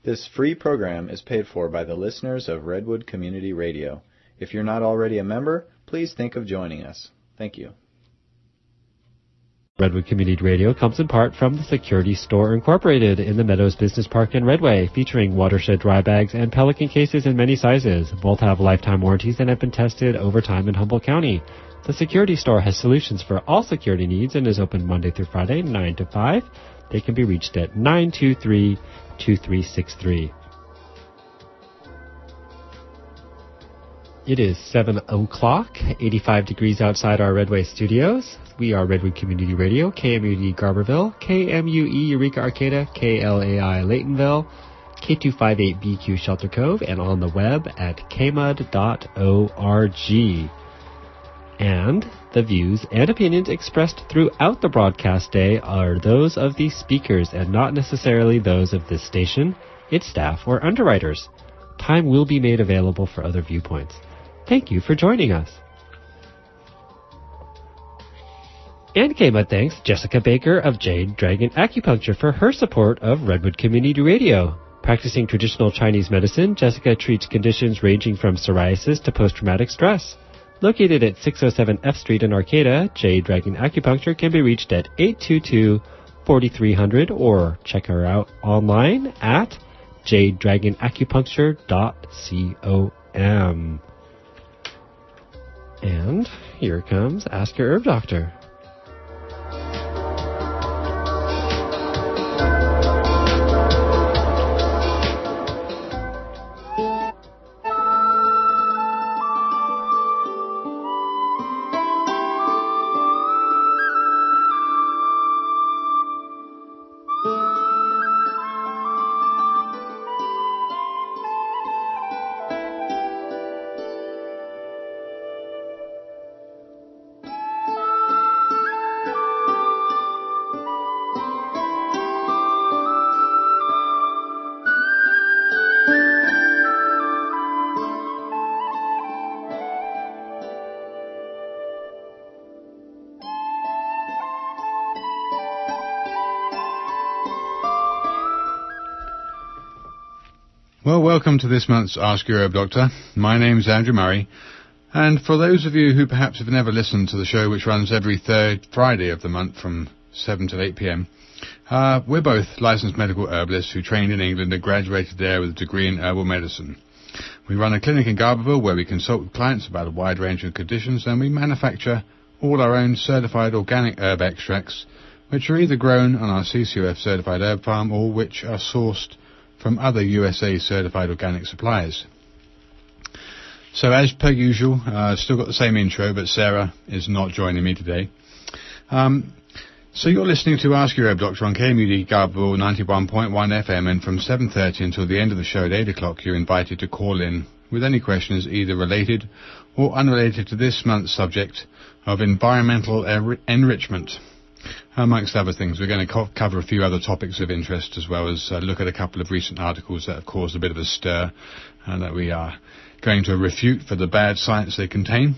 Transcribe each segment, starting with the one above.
This free program is paid for by the listeners of Redwood Community Radio. If you're not already a member, please think of joining us. Thank you. Redwood Community Radio comes in part from the Security Store Incorporated in the Meadows Business Park in Redway, featuring watershed dry bags and Pelican cases in many sizes. Both have lifetime warranties and have been tested over time in Humboldt County. The Security Store has solutions for all security needs and is open Monday through Friday, 9 to 5. They can be reached at 923-2363. It is 7 o'clock, 85 degrees outside our Redway studios. We are Redwood Community Radio, KMUD Garberville, KMUE Eureka Arcata, KLAI Laytonville, K258BQ Shelter Cove, and on the web at kmud.org. And the views and opinions expressed throughout the broadcast day are those of the speakers and not necessarily those of this station, its staff, or underwriters. Time will be made available for other viewpoints. Thank you for joining us. And KMUD thanks Jessica Baker of Jade Dragon Acupuncture for her support of Redwood Community Radio. Practicing traditional Chinese medicine, Jessica treats conditions ranging from psoriasis to post-traumatic stress. Located at 607 F Street in Arcata, Jade Dragon Acupuncture can be reached at 822-4300 or check her out online at jadedragonacupuncture.com. And here comes Ask Your Herb Doctor. Well, welcome to this month's Ask Your Herb Doctor. My name's Andrew Murray, and for those of you who perhaps have never listened to the show, which runs every third Friday of the month from 7 to 8 p.m., we're both licensed medical herbalists who trained in England and graduated there with a degree in herbal medicine. We run a clinic in Garberville where we consult with clients about a wide range of conditions, and we manufacture all our own certified organic herb extracts, which are either grown on our CCOF certified herb farm or which are sourced from other USA certified organic suppliers. So as per usual, still got the same intro, but Sarah is not joining me today. So you're listening to Ask Your Herb Doctor on KMUD Garberville 91.1 FM, and from 7:30 until the end of the show at 8 o'clock, you're invited to call in with any questions either related or unrelated to this month's subject of environmental enrichment. Amongst other things, we're going to cover a few other topics of interest, as well as look at a couple of recent articles that have caused a bit of a stir and that we are going to refute for the bad science they contain.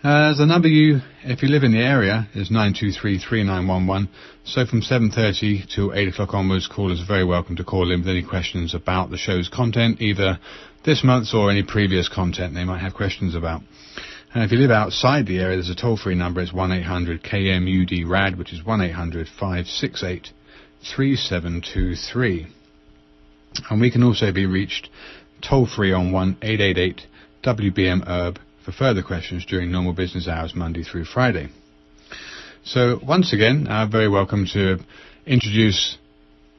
The number if you live in the area, is 923-3911. So from 7:30 to 8 o'clock onwards, callers are very welcome to call in with any questions about the show's content, either this month's or any previous content they might have questions about. And if you live outside the area, there's a toll-free number. It's 1-800-KMUD-RAD, which is 1-800-568-3723. And we can also be reached toll-free on 1-888-WBM-HERB for further questions during normal business hours, Monday through Friday. So once again, very welcome to introduce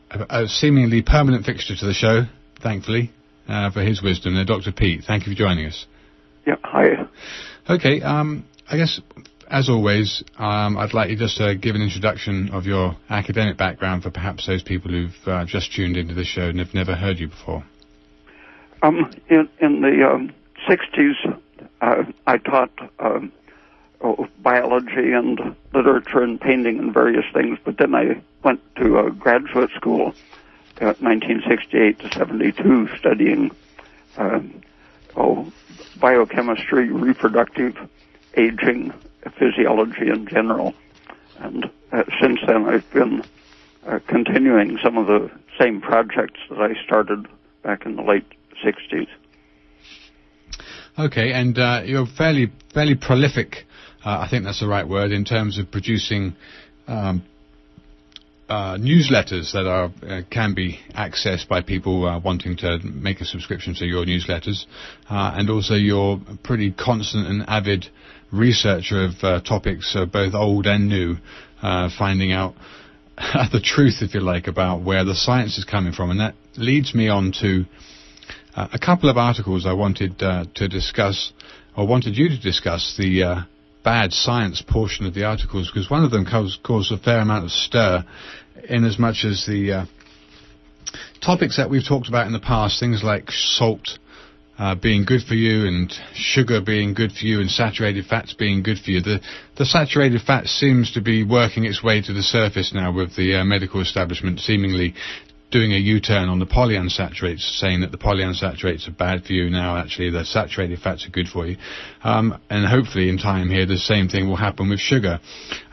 a seemingly permanent fixture to the show, thankfully, for his wisdom, Dr. Pete. Thank you for joining us. Yeah, hi. Okay, I guess, as always, I'd like you just to give an introduction of your academic background for perhaps those people who've just tuned into the show and have never heard you before. In the 60s, I taught biology and literature and painting and various things, but then I went to graduate school at 1968 to 72 studying biochemistry, reproductive aging, physiology in general. And since then I've been continuing some of the same projects that I started back in the late 60s. Okay, and you're fairly prolific, I think that's the right word, in terms of producing newsletters that can be accessed by people wanting to make a subscription to your newsletters, and also you're a pretty constant and avid researcher of topics both old and new, finding out the truth, if you like, about where the science is coming from. And that leads me on to a couple of articles I wanted to discuss, or wanted you to discuss, the bad science portion of the articles, because one of them caused a fair amount of stir, in as much as the topics that we've talked about in the past, things like salt being good for you, and sugar being good for you, and saturated fats being good for you. The saturated fat seems to be working its way to the surface now, with the medical establishment seemingly doing a U-turn on the polyunsaturates, saying that the polyunsaturates are bad for you. Now actually the saturated fats are good for you, and hopefully in time here the same thing will happen with sugar.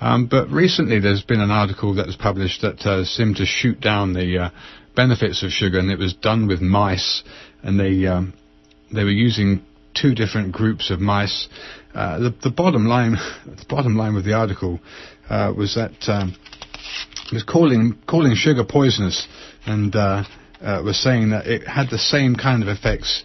But recently there's been an article that was published that seemed to shoot down the benefits of sugar, and it was done with mice, and they were using two different groups of mice. The bottom line with the article was that it was calling sugar poisonous, and was saying that it had the same kind of effects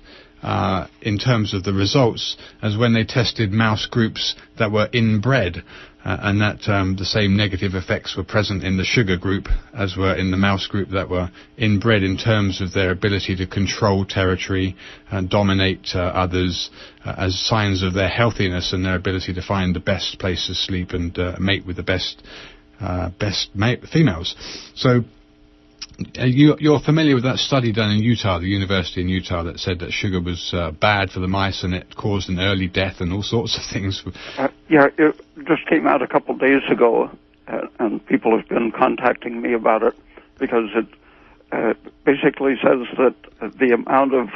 in terms of the results as when they tested mouse groups that were inbred, and that the same negative effects were present in the sugar group as were in the mouse group that were inbred, in terms of their ability to control territory and dominate others, as signs of their healthiness and their ability to find the best place to sleep and mate with the best females. So you're familiar with that study done in Utah, the university in Utah, that said that sugar was bad for the mice, and it caused an early death and all sorts of things. Yeah, it just came out a couple of days ago, and people have been contacting me about it, because it basically says that the amount of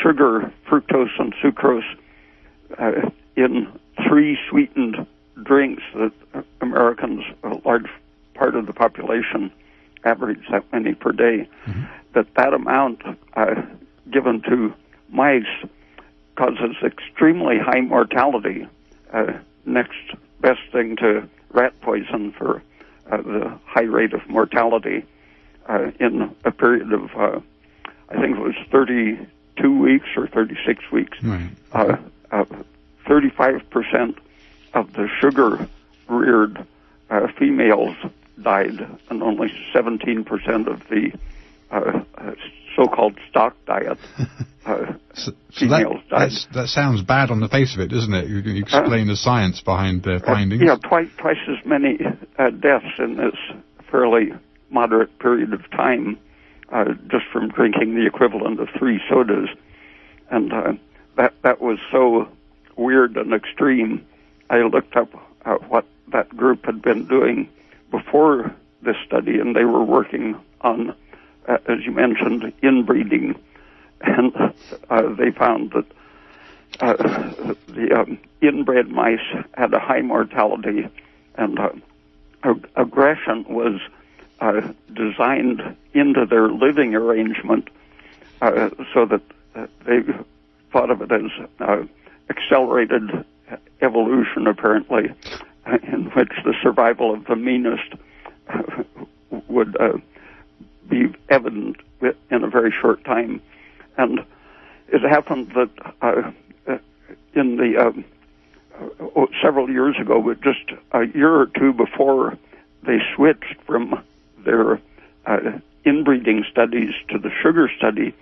sugar, fructose and sucrose in 3 sweetened drinks that Americans, a large part of the population, average that many per day, that amount given to mice causes extremely high mortality, next best thing to rat poison for the high rate of mortality in a period of, I think it was 32 weeks or 36 weeks. Right. 35% of the sugar-reared females died, and only 17% of the so-called stock diet females died. That sounds bad on the face of it, doesn't it? You explain the science behind the findings. Yeah, twice as many deaths in this fairly moderate period of time, just from drinking the equivalent of 3 sodas. And that was so weird and extreme. I looked up what that group had been doing before this study, and they were working on, as you mentioned, inbreeding, and they found that the inbred mice had a high mortality, and aggression was designed into their living arrangement, so that they thought of it as accelerated evolution, apparently, in which the survival of the meanest would be evident in a very short time. And it happened that in the several years ago, but just a year or two before they switched from their inbreeding studies to the sugar study,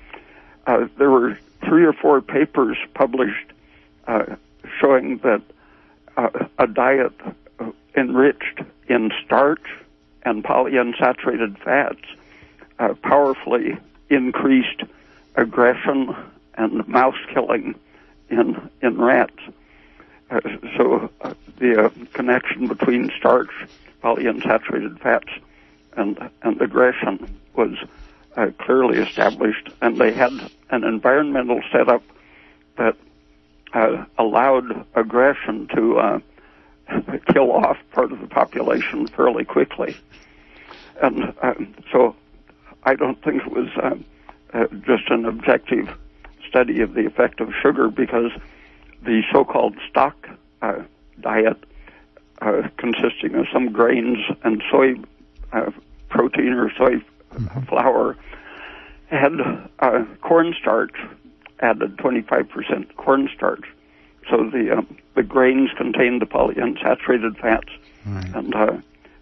there were 3 or 4 papers published showing that a diet enriched in starch and polyunsaturated fats powerfully increased aggression and mouse killing in rats. So the connection between starch, polyunsaturated fats, and aggression was clearly established, and they had an environmental setup that allowed aggression to kill off part of the population fairly quickly. And so I don't think it was just an objective study of the effect of sugar, because the so-called stock diet, consisting of some grains and soy protein or soy flour, had cornstarch added, 25% cornstarch. So the grains contained the polyunsaturated fats, and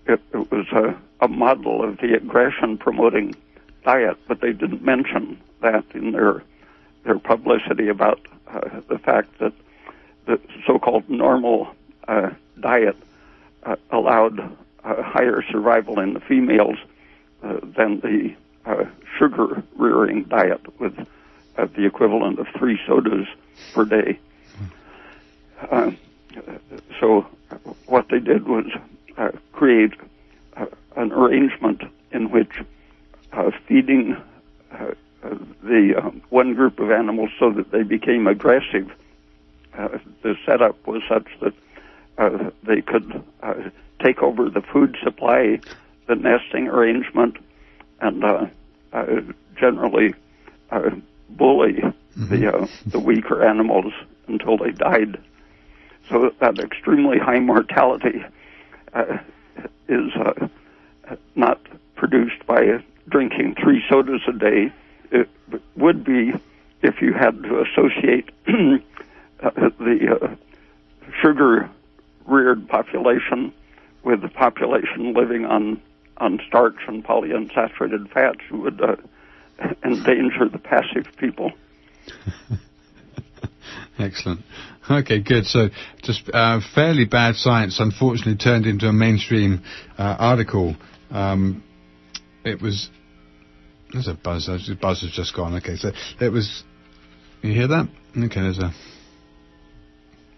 it was a model of the aggression-promoting diet, but they didn't mention that in their publicity about the fact that the so-called normal diet allowed higher survival in the females than the sugar-rearing diet with the equivalent of 3 sodas per day. So what they did was create an arrangement in which feeding the one group of animals so that they became aggressive, the setup was such that they could take over the food supply, the nesting arrangement, and generally bully the weaker animals until they died. So that extremely high mortality is not produced by drinking 3 sodas a day. It would be if you had to associate the sugar-reared population with the population living on starch and polyunsaturated fats. You would endanger the passive people. Excellent. Okay, good. So just fairly bad science, unfortunately, turned into a mainstream article. It was... There's a buzz. The buzz has just gone. Okay, so it was... You hear that? Okay, there's a...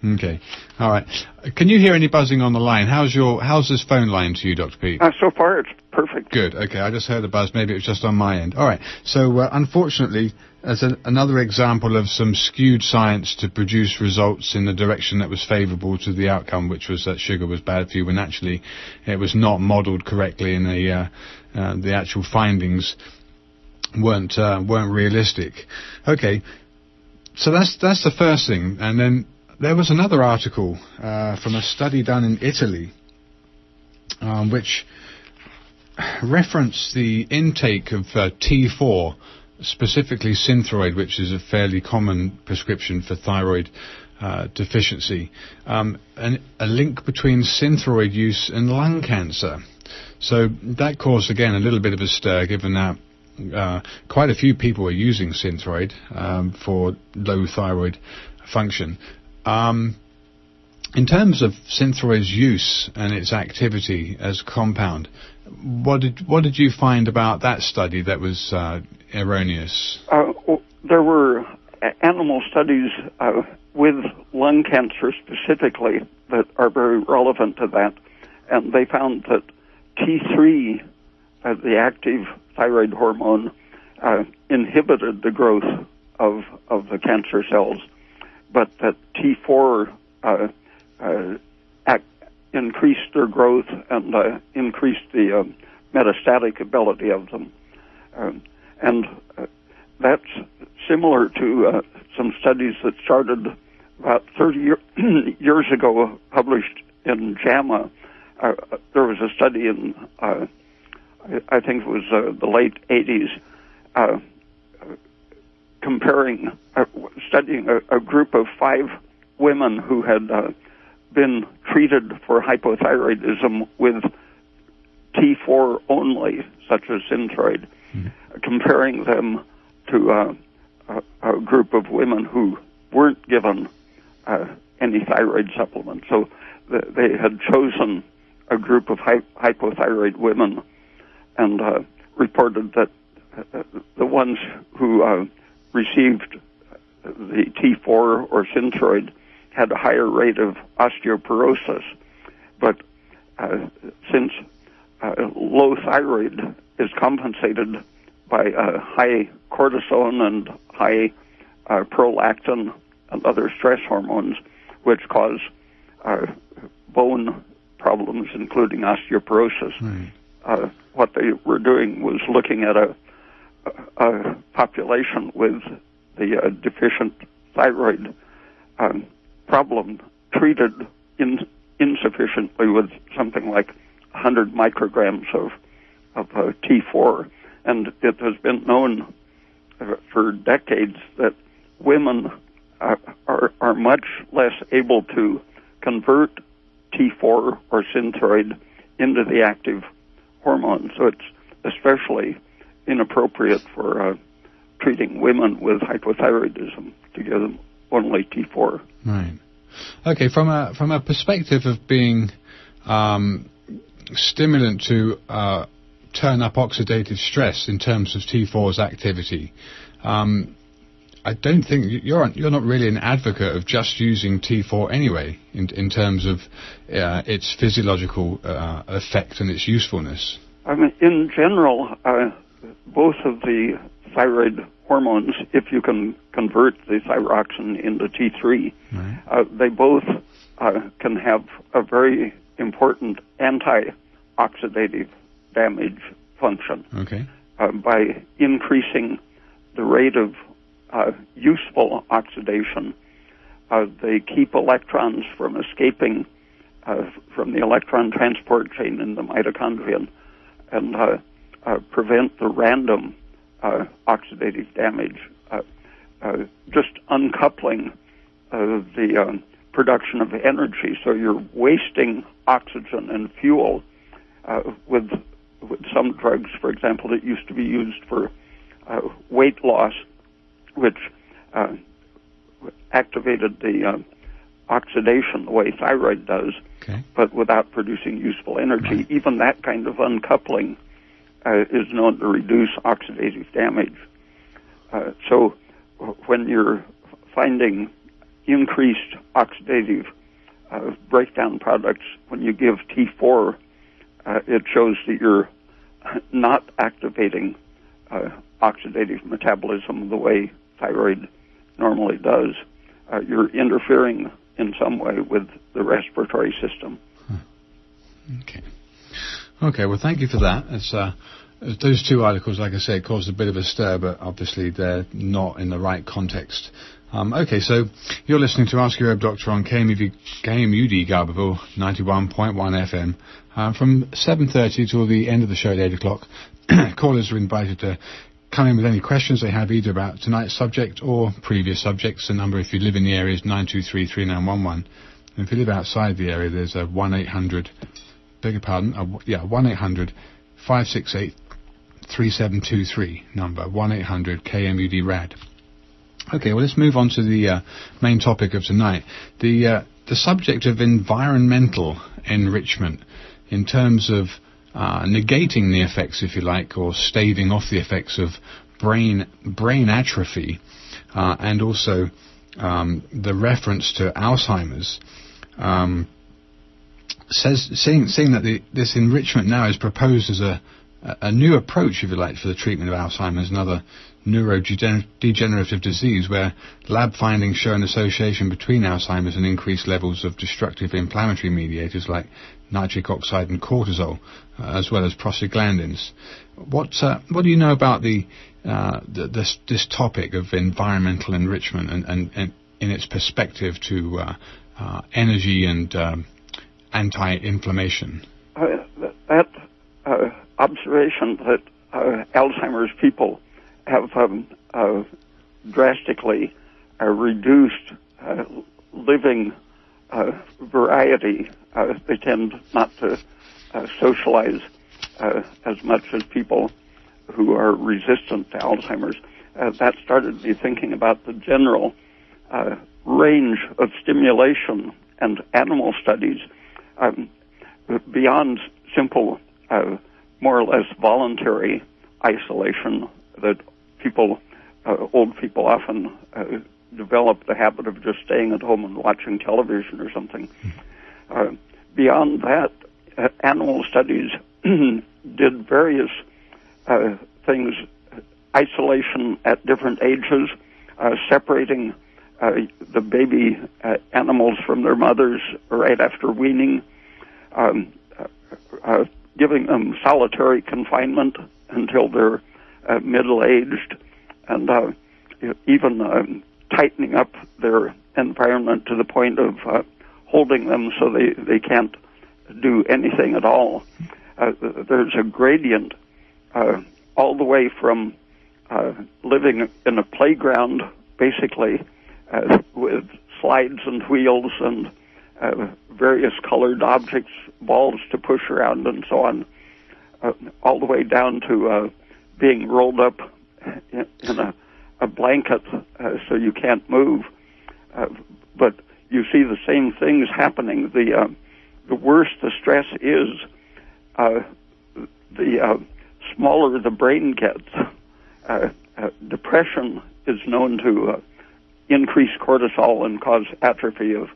Okay, all right. Can you hear any buzzing on the line? How's this phone line to you, Dr. Pete? So far, it's perfect. Good. Okay, I just heard a buzz. Maybe it was just on my end. All right. So, unfortunately, as another example of some skewed science to produce results in the direction that was favourable to the outcome, which was that sugar was bad for you, when actually it was not modelled correctly, and the actual findings weren't realistic. Okay. So that's the first thing, and then there was another article from a study done in Italy, which referenced the intake of T4, specifically Synthroid, which is a fairly common prescription for thyroid deficiency, and a link between Synthroid use and lung cancer. So that caused, again, a little bit of a stir, given that quite a few people are using Synthroid for low thyroid function. In terms of Synthroid's use and its activity as compound, what did you find about that study that was erroneous? There were animal studies with lung cancer specifically that are very relevant to that, and they found that T3, the active thyroid hormone, inhibited the growth of the cancer cells, but that T4 increased their growth and increased the metastatic ability of them. And that's similar to some studies that started about 30 years ago, published in JAMA. There was a study in, I think it was the late 80s, studying a group of 5 women who had been treated for hypothyroidism with T4 only, such as Synthroid, comparing them to a group of women who weren't given any thyroid supplement. So they had chosen a group of hypothyroid women and reported that the ones who received the T4 or Synthroid had a higher rate of osteoporosis. But since low thyroid is compensated by high cortisone and high prolactin and other stress hormones, which cause bone problems, including osteoporosis. What they were doing was looking at population with the deficient thyroid problem treated insufficiently with something like 100 micrograms of T4. And it has been known for decades that women are much less able to convert T4 or synthroid into the active hormone. So it's especially inappropriate for treating women with hypothyroidism to give them only T4. Right. Okay. From a perspective of being stimulant to turn up oxidative stress in terms of T4's activity, I don't think you're not really an advocate of just using T4 anyway in terms of its physiological effect and its usefulness. I mean, in general, both of the thyroid hormones, if you can convert the thyroxine into T3, right, they both can have a very important anti-oxidative damage function. Okay. By increasing the rate of useful oxidation, they keep electrons from escaping from the electron transport chain in the mitochondrion and prevent the random oxidative damage, just uncoupling the production of energy. So you're wasting oxygen and fuel with some drugs, for example, that used to be used for weight loss, which activated the oxidation the way thyroid does, okay, but without producing useful energy. Right. Even that kind of uncoupling is known to reduce oxidative damage. So when you're finding increased oxidative breakdown products, when you give T4, it shows that you're not activating oxidative metabolism the way thyroid normally does. You're interfering in some way with the respiratory system. Okay, well, thank you for that. It's, those two articles, like I said, caused a bit of a stir, but obviously they're not in the right context. Okay, so you're listening to Ask Your Herb Doctor on KMUD Garberville 91.1 FM from 7:30 till the end of the show at 8 o'clock. Callers are invited to come in with any questions they have either about tonight's subject or previous subjects. The number, if you live in the area, is 923-3911. And if you live outside the area, there's a 1-800, beg your pardon, 1-800-568-3723 number, 1-800-KMUD-RAD. Okay, well, let's move on to the main topic of tonight, the subject of environmental enrichment in terms of negating the effects, if you like, or staving off the effects of brain atrophy, and also the reference to Alzheimer's, saying that this enrichment now is proposed as a new approach, if you like, for the treatment of Alzheimer's and other neurodegenerative disease, where lab findings show an association between Alzheimer's and increased levels of destructive inflammatory mediators like nitric oxide and cortisol, as well as prostaglandins. What do you know about this topic of environmental enrichment and in its perspective to energy and anti-inflammation? That observation that Alzheimer's people have drastically reduced living variety. They tend not to socialize as much as people who are resistant to Alzheimer's. That started me thinking about the general range of stimulation and animal studies beyond simple, more or less voluntary isolation that old people often develop the habit of just staying at home and watching television or something. Beyond that, animal studies did various things, isolation at different ages, separating the baby animals from their mothers right after weaning, giving them solitary confinement until they're middle-aged, and even tightening up their environment to the point of holding them so they can't do anything at all. There's a gradient all the way from living in a playground, basically, with slides and wheels and various colored objects, balls to push around and so on, all the way down to being rolled up in a blanket so you can't move. But you see the same things happening. The worse the stress is, the smaller the brain gets. Depression is known to increase cortisol and cause atrophy of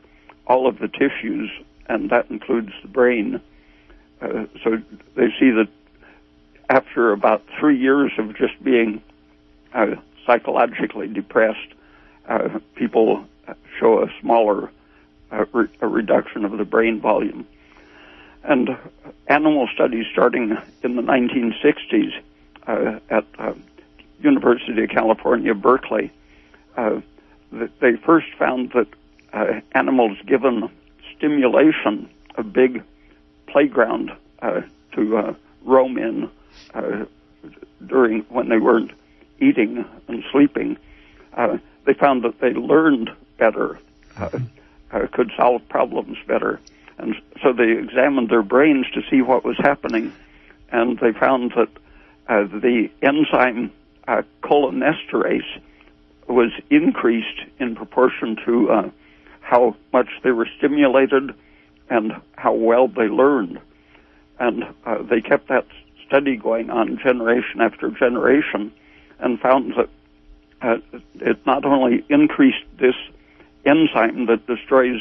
all of the tissues, and that includes the brain. So they see that after about 3 years of just being psychologically depressed, people show a smaller a reduction of the brain volume. And animal studies starting in the 1960s at University of California, Berkeley, they first found that animals given stimulation, a big playground to roam in during when they weren't eating and sleeping, they found that they learned better, could solve problems better. And so they examined their brains to see what was happening, and they found that the enzyme cholinesterase was increased in proportion to how much they were stimulated and how well they learned. And they kept that study going on generation after generation and found that it not only increased this enzyme that destroys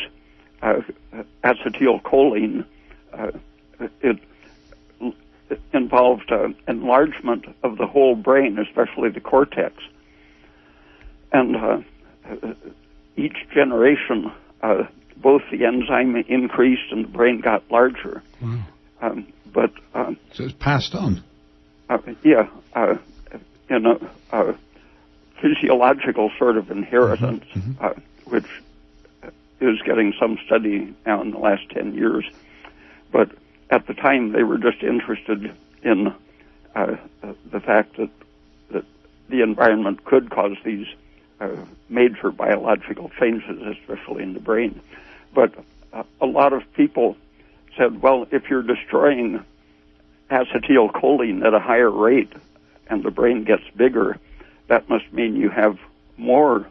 acetylcholine, it involved enlargement of the whole brain, especially the cortex. And each generation, both the enzyme increased and the brain got larger. Wow. So it's passed on? In a physiological sort of inheritance, which is getting some study now in the last 10 years. But at the time, they were just interested in the fact that the environment could cause these major biological changes, especially in the brain. But a lot of people said, well, if you're destroying acetylcholine at a higher rate and the brain gets bigger, that must mean you have more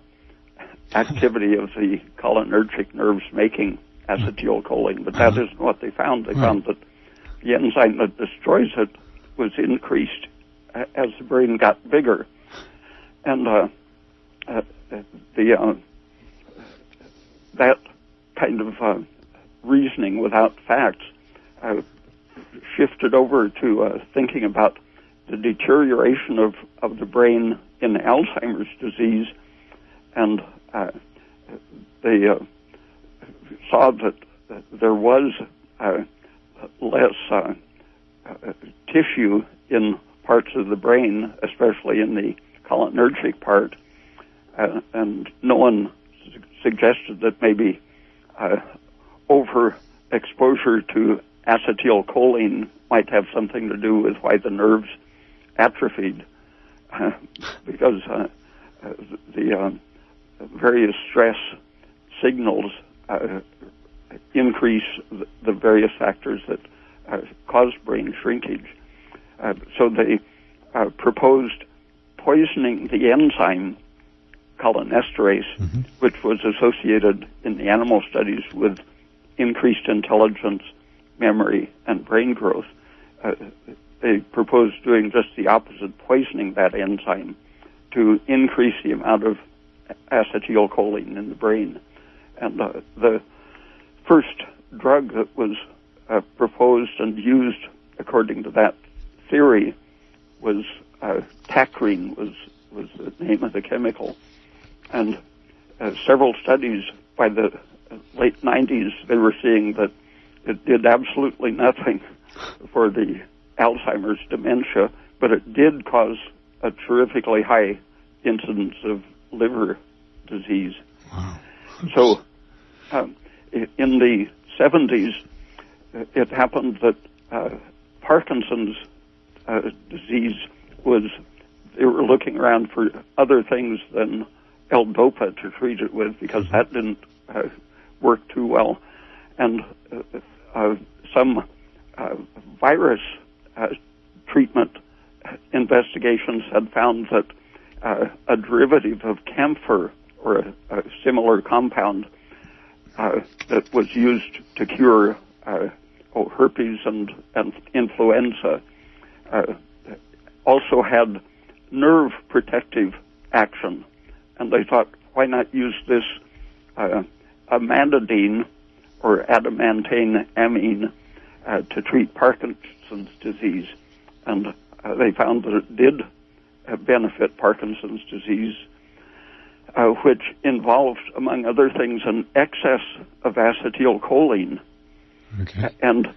activity of the cholinergic nerves making acetylcholine. But that isn't what they found. They found that the enzyme that destroys it was increased as the brain got bigger. And that kind of reasoning without facts shifted over to thinking about the deterioration of the brain in Alzheimer's disease, and they saw that there was less tissue in parts of the brain, especially in the cholinergic part, and no one suggested that maybe overexposure to acetylcholine might have something to do with why the nerves atrophied, because the various stress signals increase the various factors that cause brain shrinkage. So they proposed poisoning the enzyme cholinesterase, which was associated in the animal studies with increased intelligence, memory, and brain growth. They proposed doing just the opposite, poisoning that enzyme to increase the amount of acetylcholine in the brain. And the first drug that was proposed and used according to that theory was tacrine, was the name of the chemical. And several studies by the late 90s, they were seeing that it did absolutely nothing for the Alzheimer's dementia, but it did cause a terrifically high incidence of liver disease. Wow. So in the 70s, it happened that Parkinson's disease they were looking around for other things than L-DOPA to treat it with, because that didn't work too well. And some virus treatment investigations had found that a derivative of camphor, or a similar compound that was used to cure herpes and influenza, also had nerve protective action. And they thought, why not use this amantadine, or adamantane amine, to treat Parkinson's disease. And they found that it did benefit Parkinson's disease, which involved, among other things, an excess of acetylcholine. Okay. And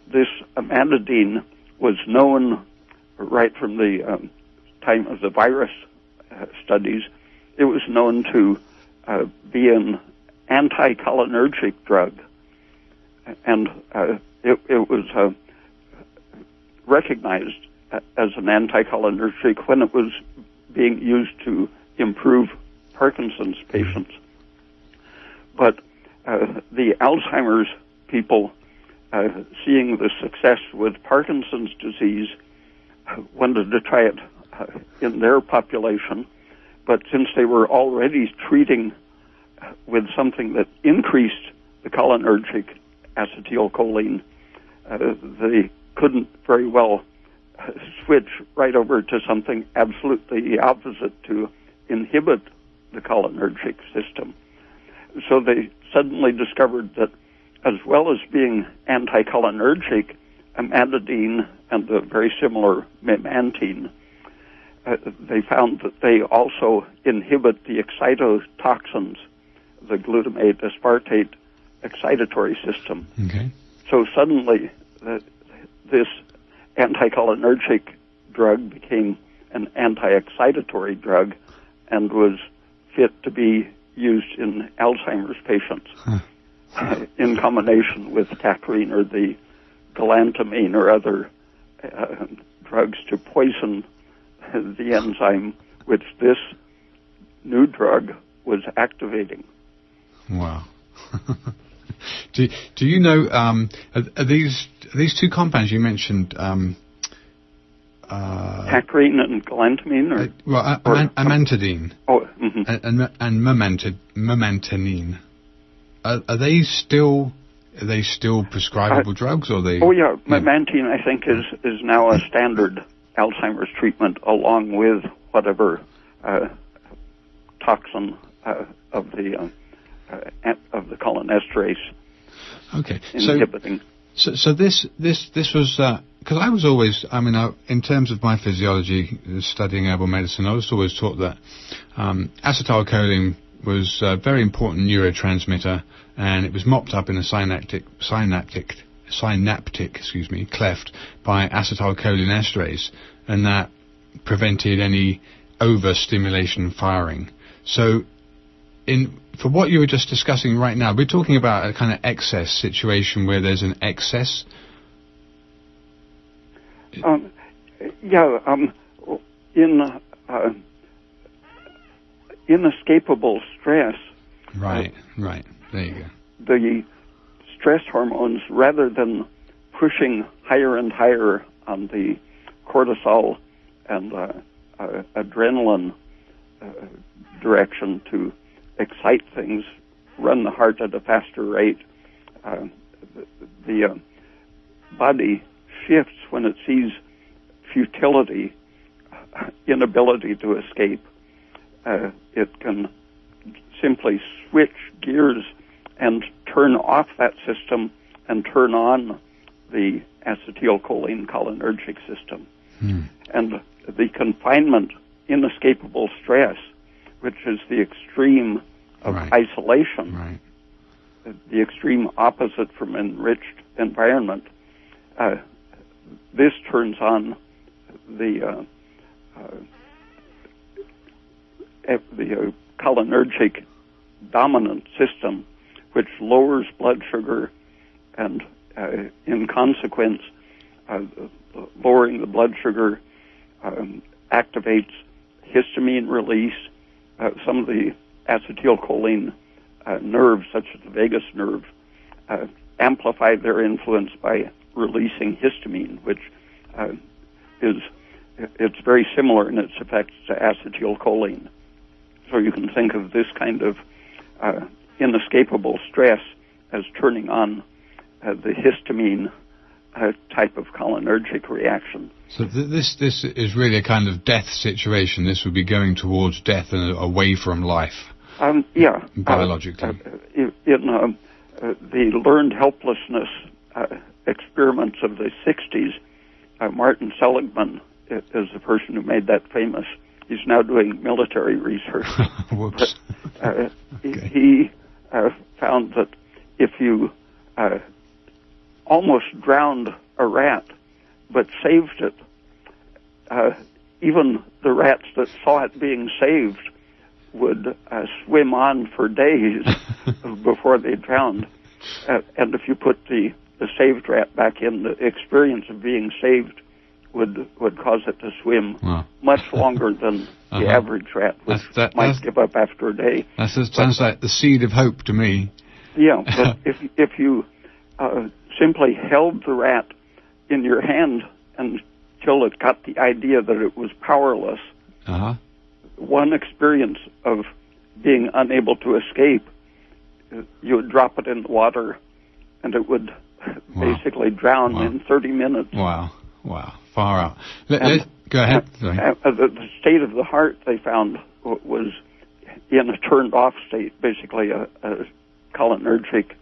this amantadine was known right from the time of the virus studies. It was known to be an anticholinergic drug, and it was recognized as an anticholinergic when it was being used to improve Parkinson's patients. But the Alzheimer's people, seeing the success with Parkinson's disease, wanted to try it in their population. But since they were already treating with something that increased the cholinergic acetylcholine, they couldn't very well switch right over to something absolutely opposite to inhibit the cholinergic system. So they suddenly discovered that, as well as being anticholinergic, amantadine and the very similar memantine, they found that they also inhibit the excitotoxins, the glutamate aspartate excitatory system. Okay. So suddenly this anticholinergic drug became an anti-excitatory drug and was fit to be used in Alzheimer's patients in combination with tacrine or the galantamine or other drugs to poison the enzyme which this new drug was activating. Wow. Do you know, are these two compounds you mentioned, tacrine and galantamine? Amantadine. Oh, mm-hmm. And memantinine. Are they still prescribable drugs, or they? Oh yeah, memantine I think is now a standard Alzheimer's treatment, along with whatever toxin of the cholinesterase. Okay, inhibiting. So this was because I was always, in terms of my physiology, studying herbal medicine, I was always taught that acetylcholine was a very important neurotransmitter, and it was mopped up in a synaptic cleft by acetylcholinesterase, and that prevented any overstimulation firing. So for what you were just discussing right now, we're talking about a kind of excess situation where there's an excess. Inescapable stress. Right. There you go. The stress hormones, rather than pushing higher and higher on the cortisol and adrenaline direction to excite things, run the heart at a faster rate, the body shifts when it sees futility, inability to escape. It can simply switch gears and turn off that system and turn on the acetylcholine cholinergic system. And the confinement, inescapable stress, which is the extreme of isolation, the extreme opposite from enriched environment, this turns on the the cholinergic dominant system, which lowers blood sugar, and in consequence, lowering the blood sugar activates histamine release. Some of the acetylcholine nerves, such as the vagus nerve, amplify their influence by releasing histamine, which it's very similar in its effects to acetylcholine. So you can think of this kind of inescapable stress as turning on the histamine type of cholinergic reaction. So this is really a kind of death situation. This would be going towards death and away from life. Yeah. Biologically. In the learned helplessness experiments of the 60s, Martin Seligman is the person who made that famous. He's now doing military research. Whoops. But, he found that if you almost drowned a rat but saved it, even the rats that saw it being saved would swim on for days before they drowned. And if you put the saved rat back in, the experience of being saved would cause it to swim much longer than the average rat, which might give up after a day. That sounds like the seed of hope to me. Yeah, but if you simply held the rat in your hand until it got the idea that it was powerless, one experience of being unable to escape, you would drop it in the water and it would basically drown in 30 minutes. Wow. Far out. Go ahead. The state of the heart, they found, was in a turned-off state, basically a cholinergic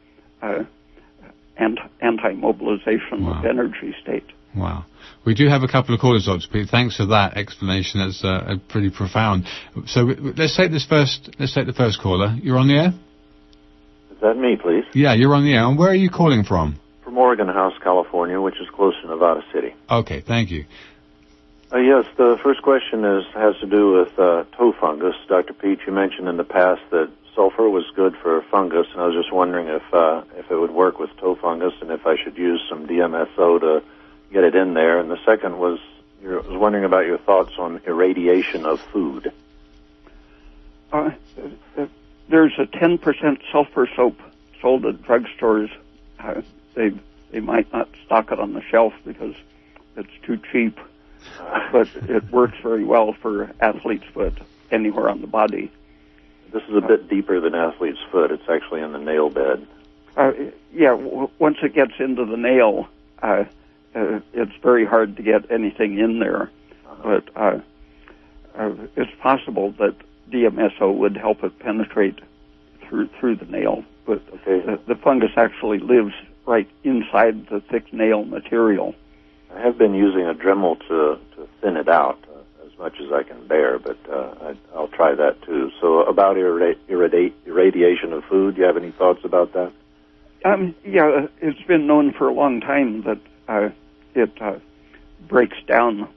anti-mobilization of energy state. Wow. We do have a couple of callers, Dr. Pete. Thanks for that explanation. That's pretty profound. So let's take the first caller. You're on the air? Is that me, please? Yeah, you're on the air. And where are you calling from? From Oregon House, California, which is close to Nevada City. Okay, thank you. Yes, the first question has to do with toe fungus. Dr. Pete, you mentioned in the past that sulfur was good for fungus, and I was just wondering if it would work with toe fungus and if I should use some DMSO to get it in there. And the second was, I was wondering about your thoughts on irradiation of food. There's a 10% sulfur soap sold at drugstores. They might not stock it on the shelf because it's too cheap, but it works very well for athlete's foot anywhere on the body. This is a bit deeper than athlete's foot. It's actually in the nail bed. Once it gets into the nail, it's very hard to get anything in there. But it's possible that DMSO would help it penetrate through the nail. But the fungus actually lives right inside the thick nail material. I have been using a Dremel to thin it out as much as I can bear, but I'll try that too. So about irradiation of food, do you have any thoughts about that? It's been known for a long time that it breaks down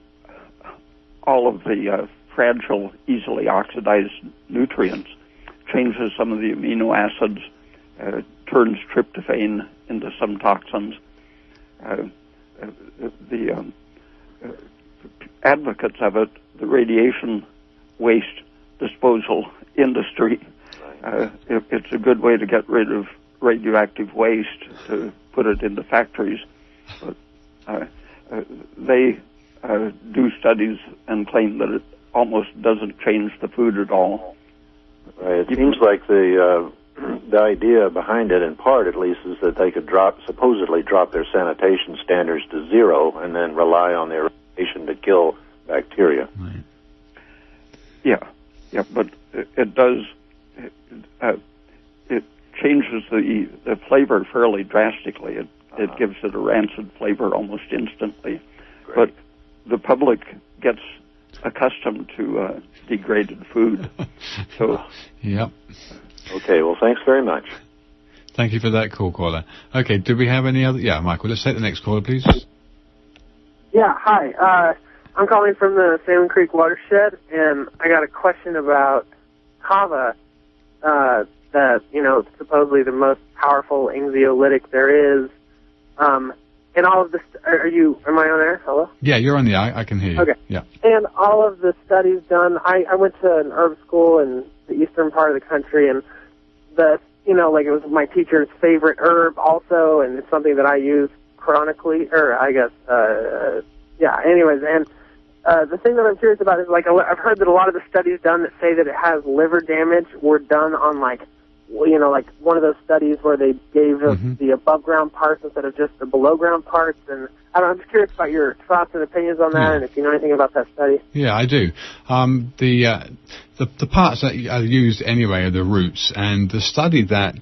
all of the fragile, easily oxidized nutrients, changes some of the amino acids, turns tryptophan into some toxins. The advocates of it, the radiation waste disposal industry, it's a good way to get rid of radioactive waste, to put it into factories. But they do studies and claim that it almost doesn't change the food at all. Right. It seems like the idea behind it, in part at least, is that they could supposedly drop their sanitation standards to zero and then rely on their irrigation to kill bacteria. Right. Yeah, but it does. It changes the flavor fairly drastically. It gives it a rancid flavor almost instantly. Great. But the public gets accustomed to degraded food. So. Yep. Okay, well, thanks very much. Thank you for that call, caller. Okay, do we have any other? Yeah, Michael, let's take the next caller, please. Yeah, hi. I'm calling from the Salmon Creek watershed, and I got a question about kava, that, supposedly the most powerful anxiolytic there is. And all of this, am I on air? Hello? Yeah, you're on the air. I can hear you. Okay. Yeah. And all of the studies done, I went to an herb school in the eastern part of the country, and it was my teacher's favorite herb also, and it's something that I use chronically, anyways, and the thing that I'm curious about is, I've heard that a lot of the studies done that say that it has liver damage were done on, one of those studies where they gave us the above-ground parts instead of just the below-ground parts, and I'm just curious about your thoughts and opinions on that, and if you know anything about that study. Yeah, I do. The parts that are used anyway are the roots, and the study that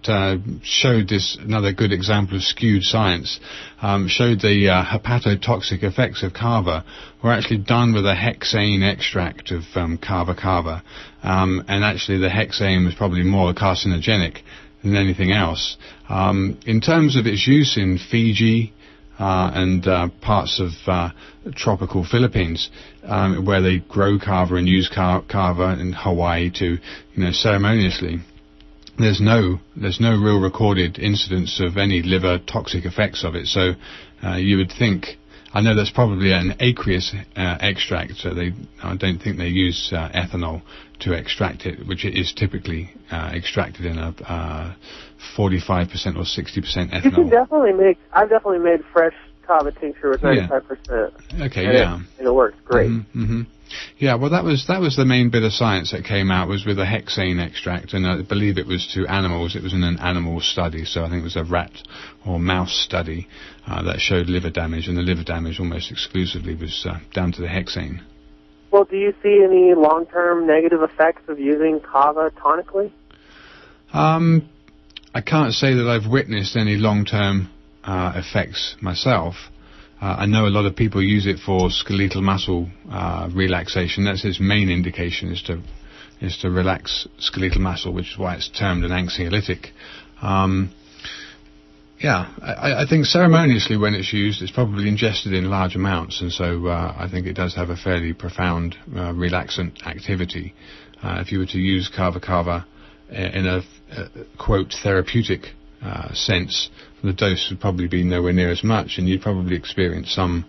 showed this, another good example of skewed science, showed the hepatotoxic effects of kava were actually done with a hexane extract of kava, and actually the hexane was probably more carcinogenic than anything else. In terms of its use in Fiji, and parts of tropical Philippines, where they grow kava and use kava in Hawaii to, ceremoniously. There's no real recorded incidence of any liver toxic effects of it. So you would think, I know that's probably an aqueous extract, so I don't think they use ethanol to extract it, which is typically extracted in a 45% or 60% ethanol. You can I've definitely made fresh kava tincture with 95%. Okay, and it works great. Yeah, well, that was the main bit of science that came out, was with a hexane extract, and I believe it was to animals. It was in an animal study, so I think it was a rat or mouse study that showed liver damage, and the liver damage almost exclusively was down to the hexane. Well, do you see any long-term negative effects of using kava tonically? I can't say that I've witnessed any long-term effects myself. I know a lot of people use it for skeletal muscle relaxation. That's its main indication, is to relax skeletal muscle, which is why it's termed an anxiolytic. I think ceremoniously when it's used, it's probably ingested in large amounts, and so I think it does have a fairly profound relaxant activity. If you were to use kava in a quote therapeutic sense, the dose would probably be nowhere near as much, and you'd probably experience some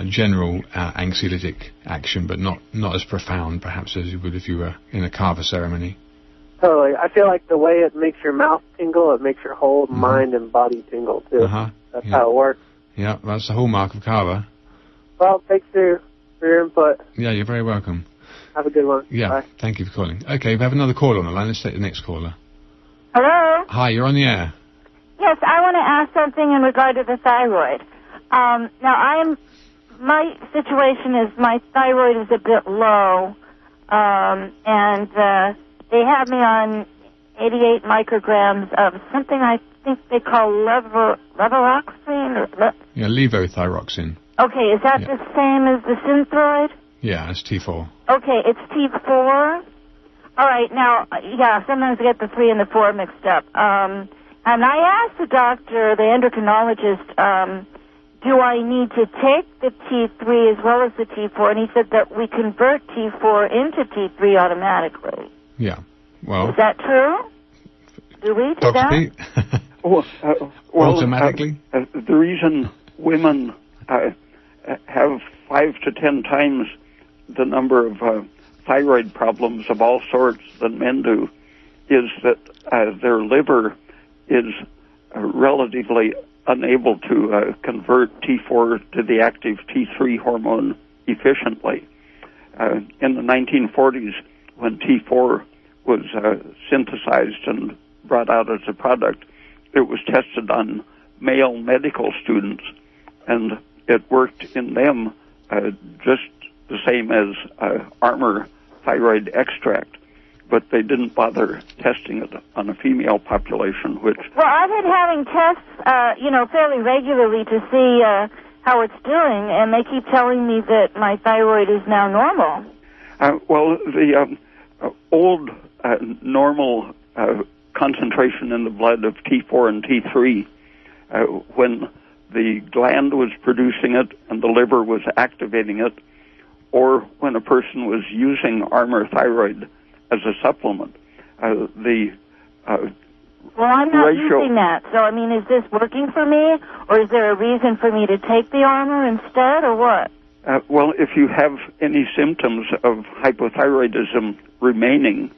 general anxiolytic action, but not as profound perhaps as you would if you were in a kava ceremony. Totally. I feel like the way it makes your mouth tingle, it makes your whole mind and body tingle too. That's how it works. Yeah, that's the hallmark of kava. Well, thanks for your input. Yeah, you're very welcome. Have a good one. Yeah, bye. Thank you for calling. Okay, we have another caller on the line. Let's take the next caller. Hello? Hi, you're on the air. Yes, I want to ask something in regard to the thyroid. Now, my situation is my thyroid is a bit low, and they have me on 88 micrograms of something I think they call levotiroxine. Yeah, levothyroxine. Okay, is that the same as the Synthroid? Yeah, it's T4. Okay, it's T4. All right, now, sometimes I get the 3 and the 4 mixed up. And I asked the doctor, the endocrinologist, do I need to take the T3 as well as the T4? And he said that we convert T4 into T3 automatically. Yeah, well... Is that true? Do we do Dr. that? Pete? Automatically? The reason women have 5 to 10 times the number of thyroid problems of all sorts than men do is that their liver is relatively unable to convert T4 to the active T3 hormone efficiently. In the 1940s, when T4 was synthesized and brought out as a product, it was tested on male medical students, and it worked in them just the same as Armour thyroid extract. But they didn't bother testing it on a female population, which... Well, I've been having tests, fairly regularly to see how it's doing, and they keep telling me that my thyroid is now normal. The old normal concentration in the blood of T4 and T3, when the gland was producing it and the liver was activating it, or when a person was using Armour Thyroid as a supplement. Well, I'm not using that. So, I mean, is this working for me, or is there a reason for me to take the Armour instead, or what? Well, if you have any symptoms of hypothyroidism remaining,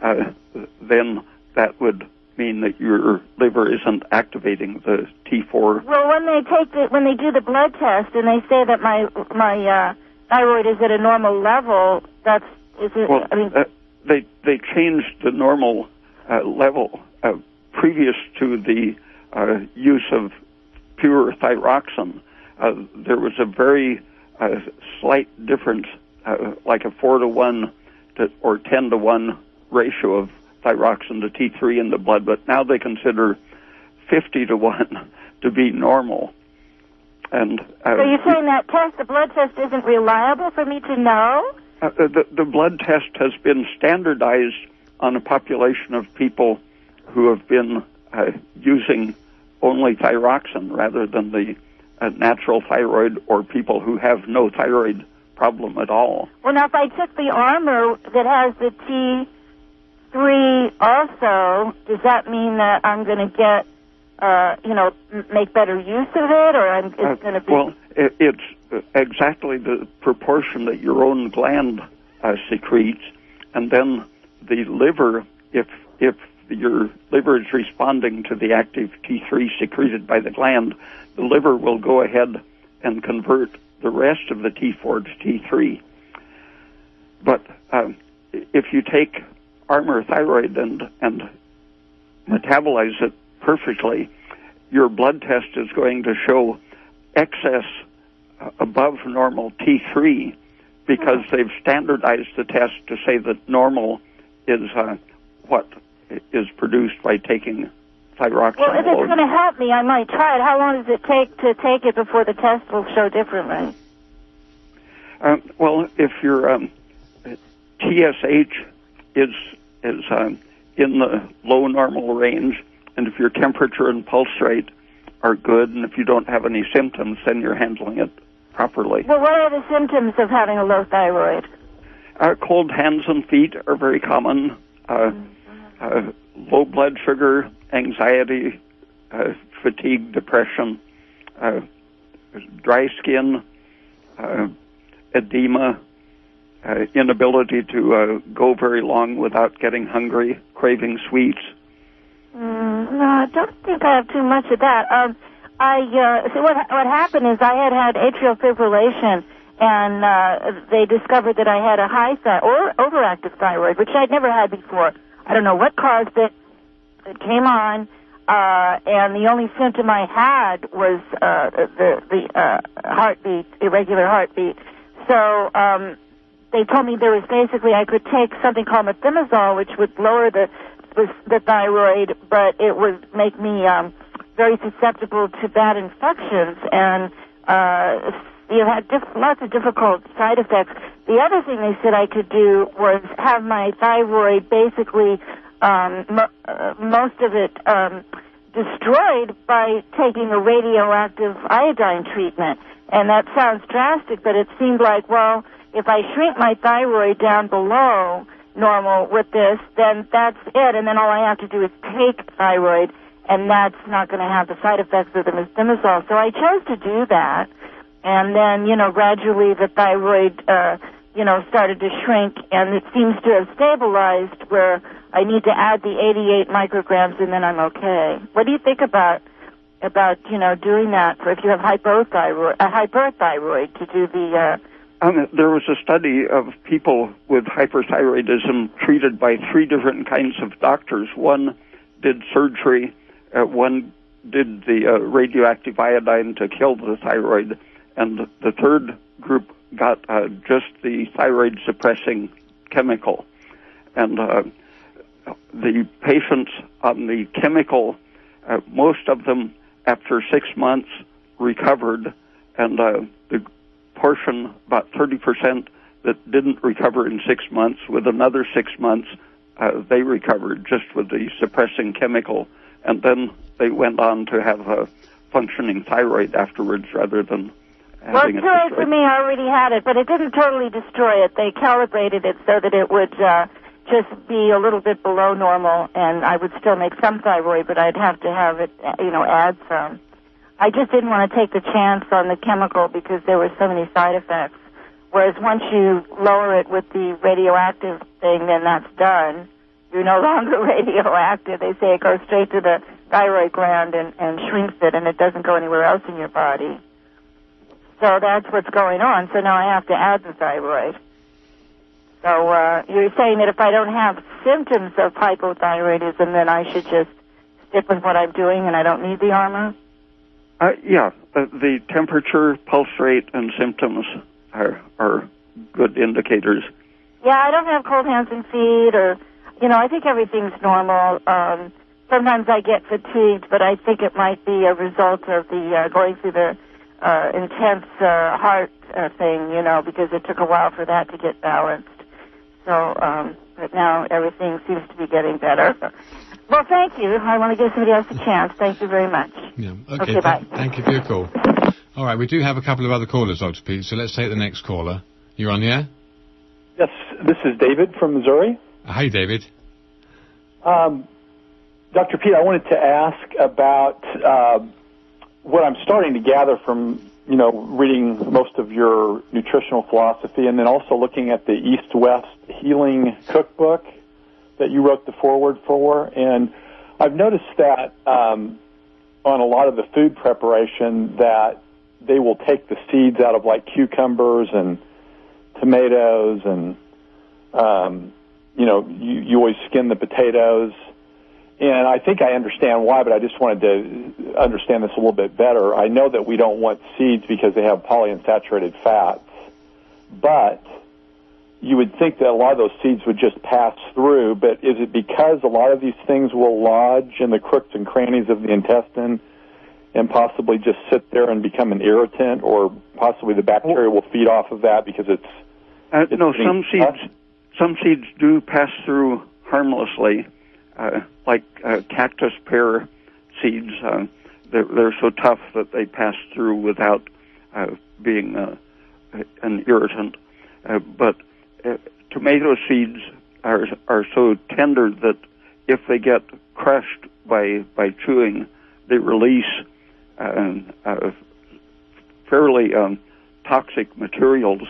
then that would mean that your liver isn't activating the T4. Well, when they do the blood test and they say that my thyroid is at a normal level, they changed the normal level previous to the use of pure thyroxine. There was a very slight difference, like a 4-to-1 or 10-to-1 ratio of thyroxine to T3 in the blood, but now they consider 50-to-1 to be normal. And so you're saying that the blood test isn't reliable for me to know? The blood test has been standardized on a population of people who have been using only thyroxine rather than the natural thyroid, or people who have no thyroid problem at all. Well, now if I took the Armour that has the T3 also, does that mean that I'm going to get, make better use of it, or it's going to be... Well, it's exactly the proportion that your own gland secretes, and then the liver, if your liver is responding to the active T3 secreted by the gland, the liver will go ahead and convert the rest of the T4 to T3. But if you take Armour Thyroid and metabolize it perfectly, your blood test is going to show excess above normal T3, because they've standardized the test to say that normal is what is produced by taking thyroxine. Well, if it's going to help me, I might try it. How long does it take to take it before the test will show differently? Well, if your TSH is in the low normal range, and if your temperature and pulse rate are good, and if you don't have any symptoms, then you're handling it properly. Well, what are the symptoms of having a low thyroid? Cold hands and feet are very common. Low blood sugar, anxiety, fatigue, depression, dry skin, edema, inability to go very long without getting hungry, craving sweets. No, I don't think I have too much of that. So what happened is I had atrial fibrillation, and they discovered that I had a high or overactive thyroid, which I'd never had before. I don't know what caused it. It came on, and the only symptom I had was the heartbeat, irregular heartbeat. So they told me there was basically I could take something called methimazole, which would lower the thyroid, but it would make me very susceptible to bad infections, and you had lots of difficult side effects. The other thing they said I could do was have my thyroid basically most of it destroyed by taking a radioactive iodine treatment. And that sounds drastic, but it seemed like, well, if I shrink my thyroid down below normal with this, then that's it, and then all I have to do is take thyroid, and that's not going to have the side effects of the methimazole. So I chose to do that, and then, gradually the thyroid, started to shrink, and it seems to have stabilized where I need to add the 88 micrograms, and then I'm okay. What do you think about doing that for if you have hyperthyroid to do the... There was a study of people with hyperthyroidism treated by 3 different kinds of doctors. One did surgery, one did the radioactive iodine to kill the thyroid, and the third group got just the thyroid-suppressing chemical. And the patients on the chemical, most of them, after 6 months, recovered, and the portion, about 30%, that didn't recover in 6 months, with another 6 months, they recovered just with the suppressing chemical, and then they went on to have a functioning thyroid afterwards rather than Well, too late for me. I already had it, but it didn't totally destroy it. They calibrated it so that it would just be a little bit below normal, and I would still make some thyroid, but I'd have to have it, add some. I just didn't want to take the chance on the chemical because there were so many side effects. Whereas once you lower it with the radioactive thing, then that's done. You're no longer radioactive. They say it goes straight to the thyroid gland and shrinks it, and it doesn't go anywhere else in your body. So that's what's going on. So now I have to add the thyroid. So you're saying that if I don't have symptoms of hypothyroidism, then I should just stick with what I'm doing and I don't need the armor? Yeah. The temperature, pulse rate, and symptoms are good indicators. Yeah, I don't have cold hands and feet, or, I think everything's normal. Sometimes I get fatigued, but I think it might be a result of the going through the intense heart thing, because it took a while for that to get balanced. So, but now everything seems to be getting better. Well, thank you. I want to give somebody else a chance. Thank you very much. Yeah. Okay, bye. Thank you for your call. All right, we do have a couple of other callers, Dr. Pete, so let's take the next caller. You're on the air? Yes, this is David from Missouri. Hi, David. Dr. Pete, I wanted to ask about what I'm starting to gather from, reading most of your nutritional philosophy and then also looking at the East-West Healing Cookbook that you wrote the foreword for. And I've noticed that on a lot of the food preparation that they will take the seeds out of like cucumbers and tomatoes and, you always skin the potatoes. And I think I understand why, but I just wanted to understand this a little bit better. I know that we don't want seeds because they have polyunsaturated fats, but you would think that a lot of those seeds would just pass through, but is it because a lot of these things will lodge in the crooks and crannies of the intestine and possibly just sit there and become an irritant, or possibly the bacteria will feed off of that because it's no, some seeds do pass through harmlessly. Like cactus pear seeds, they're so tough that they pass through without being an irritant. But tomato seeds are so tender that if they get crushed by chewing, they release fairly toxic materials,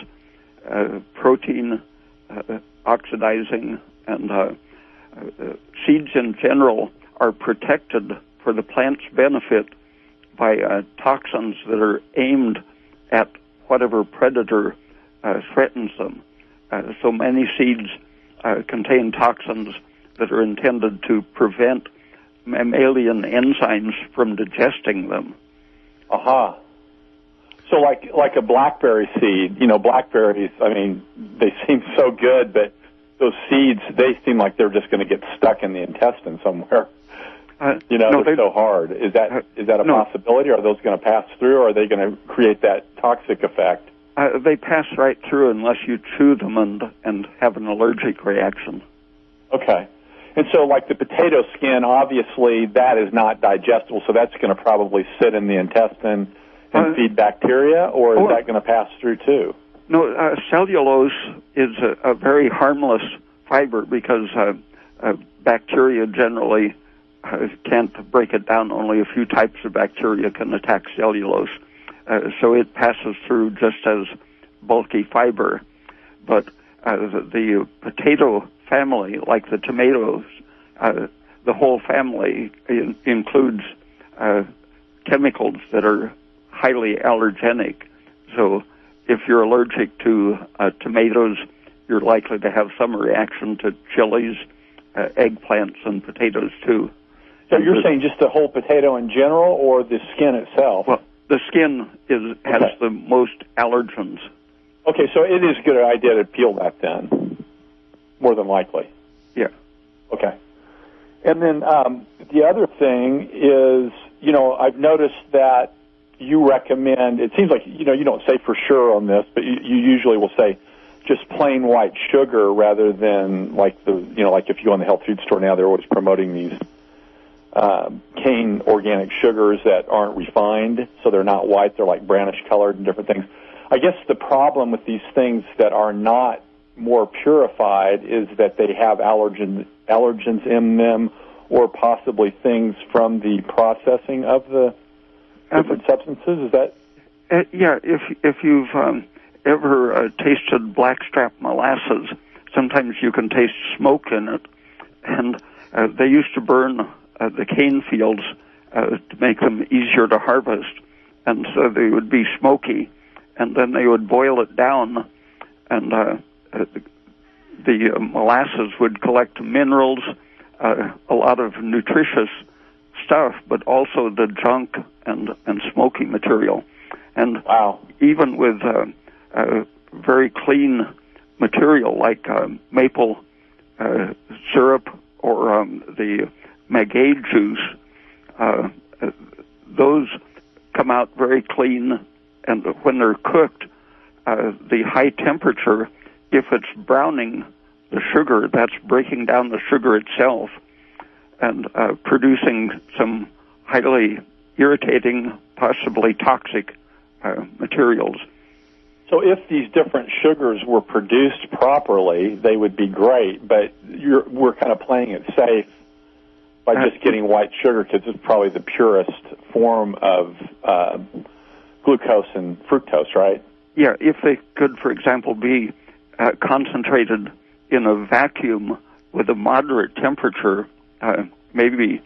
protein oxidizing, and seeds in general are protected for the plant's benefit by toxins that are aimed at whatever predator threatens them. So many seeds contain toxins that are intended to prevent mammalian enzymes from digesting them. Aha. So like a blackberry seed, blackberries, they seem so good, but those seeds, they seem like they're just going to get stuck in the intestine somewhere. They're so hard. Is that a possibility? Are those going to pass through, or are they going to create that toxic effect? They pass right through unless you chew them and have an allergic reaction. Okay. And so like the potato skin, obviously that is not digestible, so that's going to probably sit in the intestine and feed bacteria, or is that going to pass through too? No, cellulose is a very harmless fiber because bacteria generally can't break it down. Only a few types of bacteria can attack cellulose. So it passes through just as bulky fiber. But the potato family, like the tomatoes, the whole family includes chemicals that are highly allergenic. So if you're allergic to tomatoes, you're likely to have some reaction to chilies, eggplants, and potatoes too. So you're saying just the whole potato in general, or the skin itself? Well, the skin has the most allergens. Okay, so it is a good idea to peel that then, more than likely. Yeah. Okay. And then the other thing is, I've noticed that you recommend, it seems like, you don't say for sure on this, but you usually will say just plain white sugar rather than like like if you go in the health food store now, they're always promoting these cane organic sugars that aren't refined, so they're not white, they're like brownish colored and different things. I guess the problem with these things that are not more purified is that they have allergens in them, or possibly things from the processing of the different substances. Is that? Yeah, if you've ever tasted blackstrap molasses, sometimes you can taste smoke in it, and they used to burn the cane fields to make them easier to harvest, and so they would be smoky, and then they would boil it down, and the molasses would collect minerals, a lot of nutritious stuff, but also the junk and smoky material. And wow. Even with very clean material like maple syrup or the maguey juice, those come out very clean, and when they're cooked, the high temperature, if it's browning the sugar, that's breaking down the sugar itself and producing some highly irritating, possibly toxic materials. So if these different sugars were produced properly, they would be great, but we're kind of playing it safe by just getting white sugar, because it's probably the purest form of glucose and fructose, right? Yeah, if they could, for example, be concentrated in a vacuum with a moderate temperature, maybe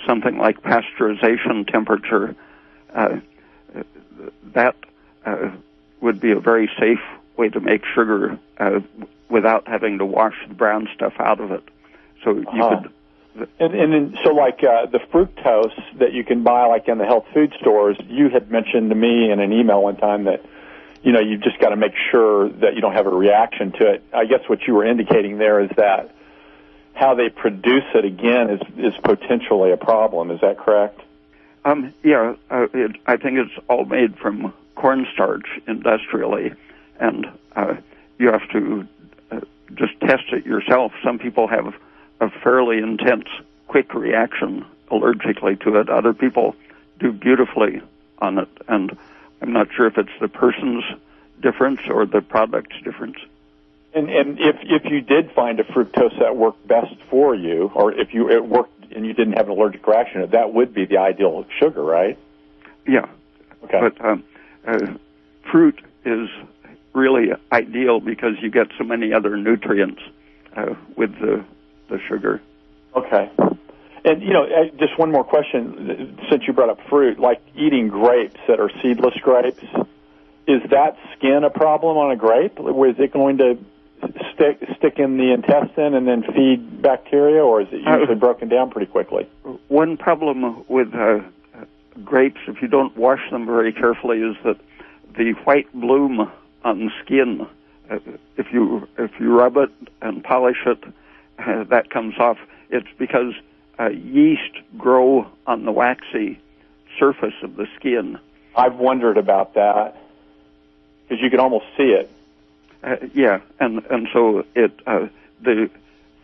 something like pasteurization temperature, that would be a very safe way to make sugar without having to wash the brown stuff out of it. So you could... And then, so like the fructose that you can buy like in the health food stores, you had mentioned to me in an email one time that, you know, you've just got to make sure that you don't have a reaction to it. I guess what you were indicating there is that how they produce it, again, is potentially a problem. Is that correct? Yeah, I think it's all made from cornstarch industrially, and you have to just test it yourself. Some people have a fairly intense, quick reaction allergically to it. Other people do beautifully on it, and I'm not sure if it's the person's difference or the product's difference. And if you did find a fructose that worked best for you, or if it worked and you didn't have an allergic reaction, that would be the ideal sugar, right? Yeah. Okay. But fruit is really ideal because you get so many other nutrients with the sugar. Okay. And, you know, just one more question, since you brought up fruit, like eating grapes that are seedless grapes, is that skin a problem on a grape? Is it going to stick in the intestine and then feed bacteria, or is it usually broken down pretty quickly? One problem with grapes, if you don't wash them very carefully, is that the white bloom on the skin, if you rub it and polish it, that comes off. It's because yeast grow on the waxy surface of the skin. I've wondered about that, because you can almost see it. Yeah, and so the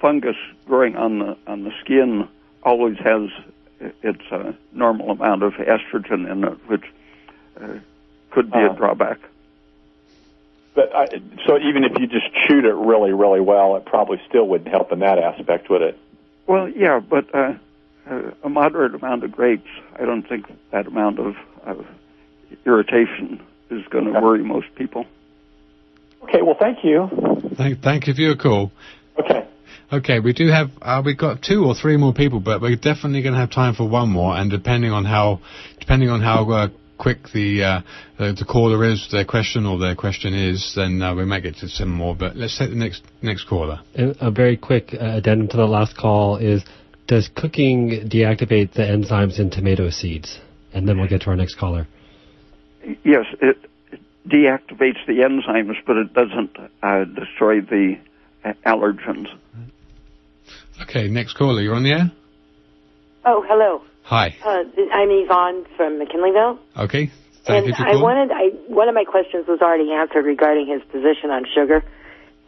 fungus growing on the skin always has its normal amount of estrogen in it, which could be a drawback. But so even if you just chewed it really, really well, it probably still wouldn't help in that aspect, would it? Well, yeah, but a moderate amount of grapes, I don't think that amount of irritation is going to worry most people. Okay, well, thank you. Thank you for your call. Okay. Okay, we do have, we've got 2 or 3 more people, but we're definitely going to have time for one more, and depending on how quick the caller is, their question is, then we might get to some more, but let's take the next caller. A very quick addendum to the last call is, does cooking deactivate the enzymes in tomato seeds? And then we'll get to our next caller. Yes, it deactivates the enzymes, but it doesn't destroy the allergens. Okay, next caller. You're on the air? Oh, hello. Hi. I'm Yvonne from McKinleyville. Okay. Thank you for calling. One of my questions was already answered regarding his position on sugar,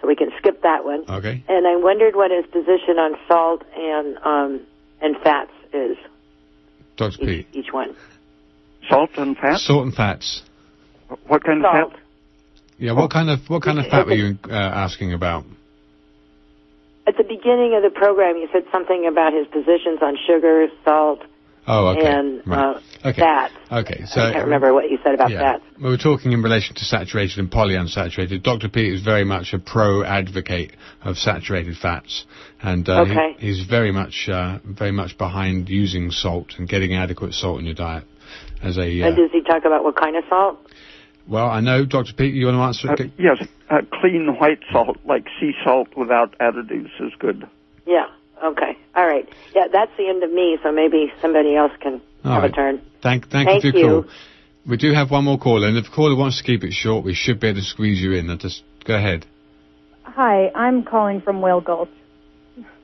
so we can skip that one. Okay. And I wondered what his position on salt and fats is? Dr. Pete. Each one. Salt and fat? Salt and fats. What kind of Salt. fat? Yeah, what kind of fat were you asking about? At the beginning of the program, you said something about his positions on sugar, salt, and fats. Okay, so I can't remember what you said about fats. We were talking in relation to saturated and polyunsaturated. Dr. Pete is very much a pro-advocate of saturated fats, and he's very much behind using salt and getting adequate salt in your diet. And does he talk about what kind of salt? Well, I know, Dr. Pete, you want to answer it? Yes, clean white salt, like sea salt without additives, is good. Yeah, okay. All right. Yeah, that's the end of me, so maybe somebody else can have a turn. Thank you for your call. We do have one more caller, and if the caller wants to keep it short, we should be able to squeeze you in. Just go ahead. Hi, I'm calling from Whale Gulch,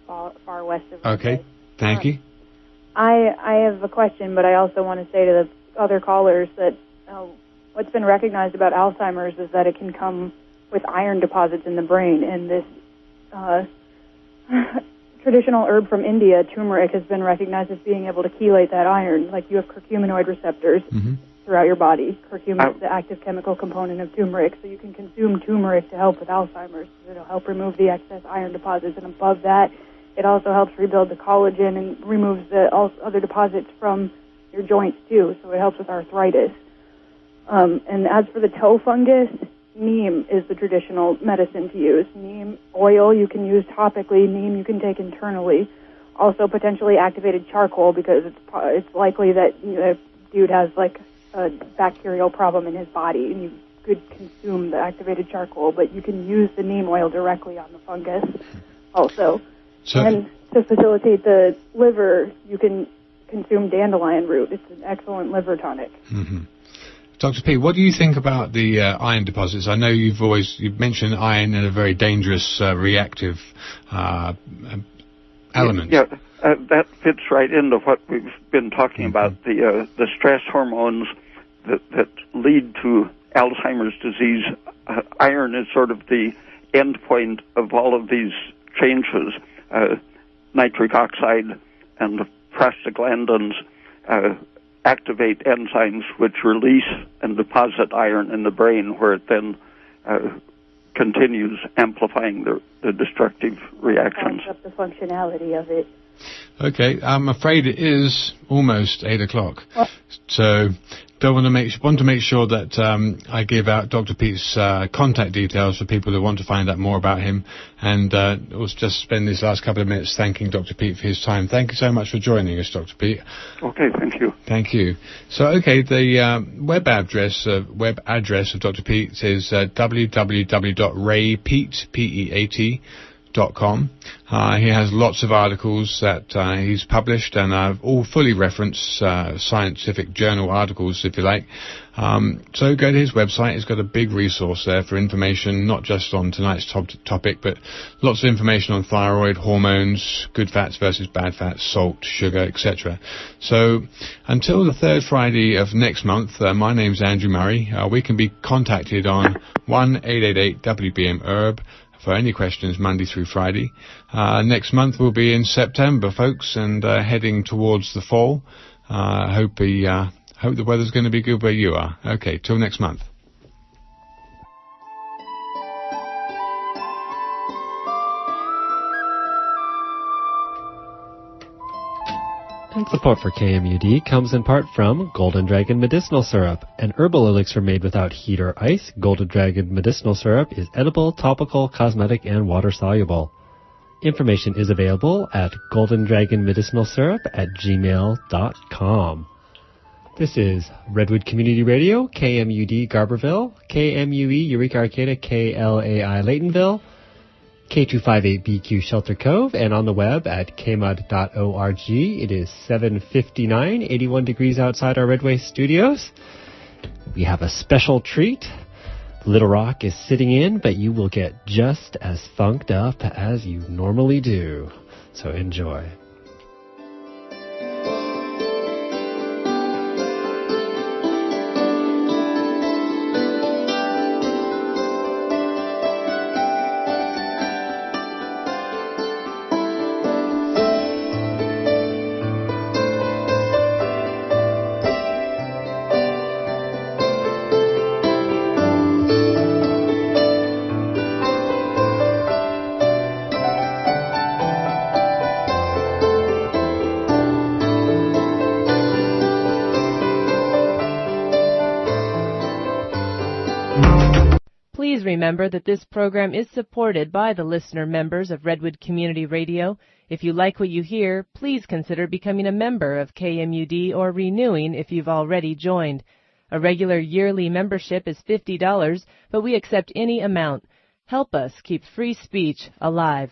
far west of Okay, thank you. I have a question, but I also want to say to the other callers that what's been recognized about Alzheimer's is that it can come with iron deposits in the brain, and this traditional herb from India, turmeric, has been recognized as being able to chelate that iron. Like you have curcuminoid receptors throughout your body. Curcumin is the active chemical component of turmeric, so you can consume turmeric to help with Alzheimer's. It'll help remove the excess iron deposits, and above that, it also helps rebuild the collagen and removes the other deposits from your joints too, so it helps with arthritis. And as for the toe fungus, neem is the traditional medicine to use. Neem oil you can use topically. Neem you can take internally. Also potentially activated charcoal, because it's likely that the dude has like a bacterial problem in his body, and you could consume the activated charcoal, but you can use the neem oil directly on the fungus also. And to facilitate the liver, you can consume dandelion root. It's an excellent liver tonic. Dr. P, what do you think about the iron deposits? I know you've mentioned iron in a very dangerous reactive element. Yeah, that fits right into what we've been talking about, the stress hormones that lead to Alzheimer's disease. Iron is sort of the end point of all of these changes. Nitric oxide and prostaglandins activate enzymes which release and deposit iron in the brain, where it then continues amplifying the destructive reactions. Up the functionality of it. Okay, I'm afraid it is almost 8 o'clock. So want to make sure that I give out Dr. Pete's contact details for people who want to find out more about him, and we'll just spend these last couple of minutes thanking Dr. Pete for his time. Thank you so much for joining us, Dr. Pete. Okay, thank you. Thank you. So, okay, the web address of Dr. Pete is www.raypeat.com. He has lots of articles that he's published, and all fully referenced scientific journal articles, if you like. So go to his website. He's got a big resource there for information, not just on tonight's topic, but lots of information on thyroid, hormones, good fats versus bad fats, salt, sugar, etc. So until the third Friday of next month, my name's Andrew Murray. We can be contacted on 1-888-WBM-HERB for any questions Monday through Friday. Next month we'll be in September, folks, and heading towards the fall. Hope the weather's going to be good where you are. Okay, till next month. Support for KMUD comes in part from Golden Dragon Medicinal Syrup, an herbal elixir made without heat or ice. Golden Dragon Medicinal Syrup is edible, topical, cosmetic, and water-soluble. Information is available at goldendragonmedicinalsyrup@gmail.com. This is Redwood Community Radio, KMUD Garberville, KMUE Eureka Arcata, KLAI Laytonville, K258BQ Shelter Cove, and on the web at kmud.org. It is 7:59, 81 degrees outside our Redway studios. We have a special treat. Little Rock is sitting in, but you will get just as funked up as you normally do. So enjoy. Please remember that this program is supported by the listener members of Redwood Community Radio. If you like what you hear, please consider becoming a member of KMUD or renewing if you've already joined. A regular yearly membership is $50, but we accept any amount. Help us keep free speech alive.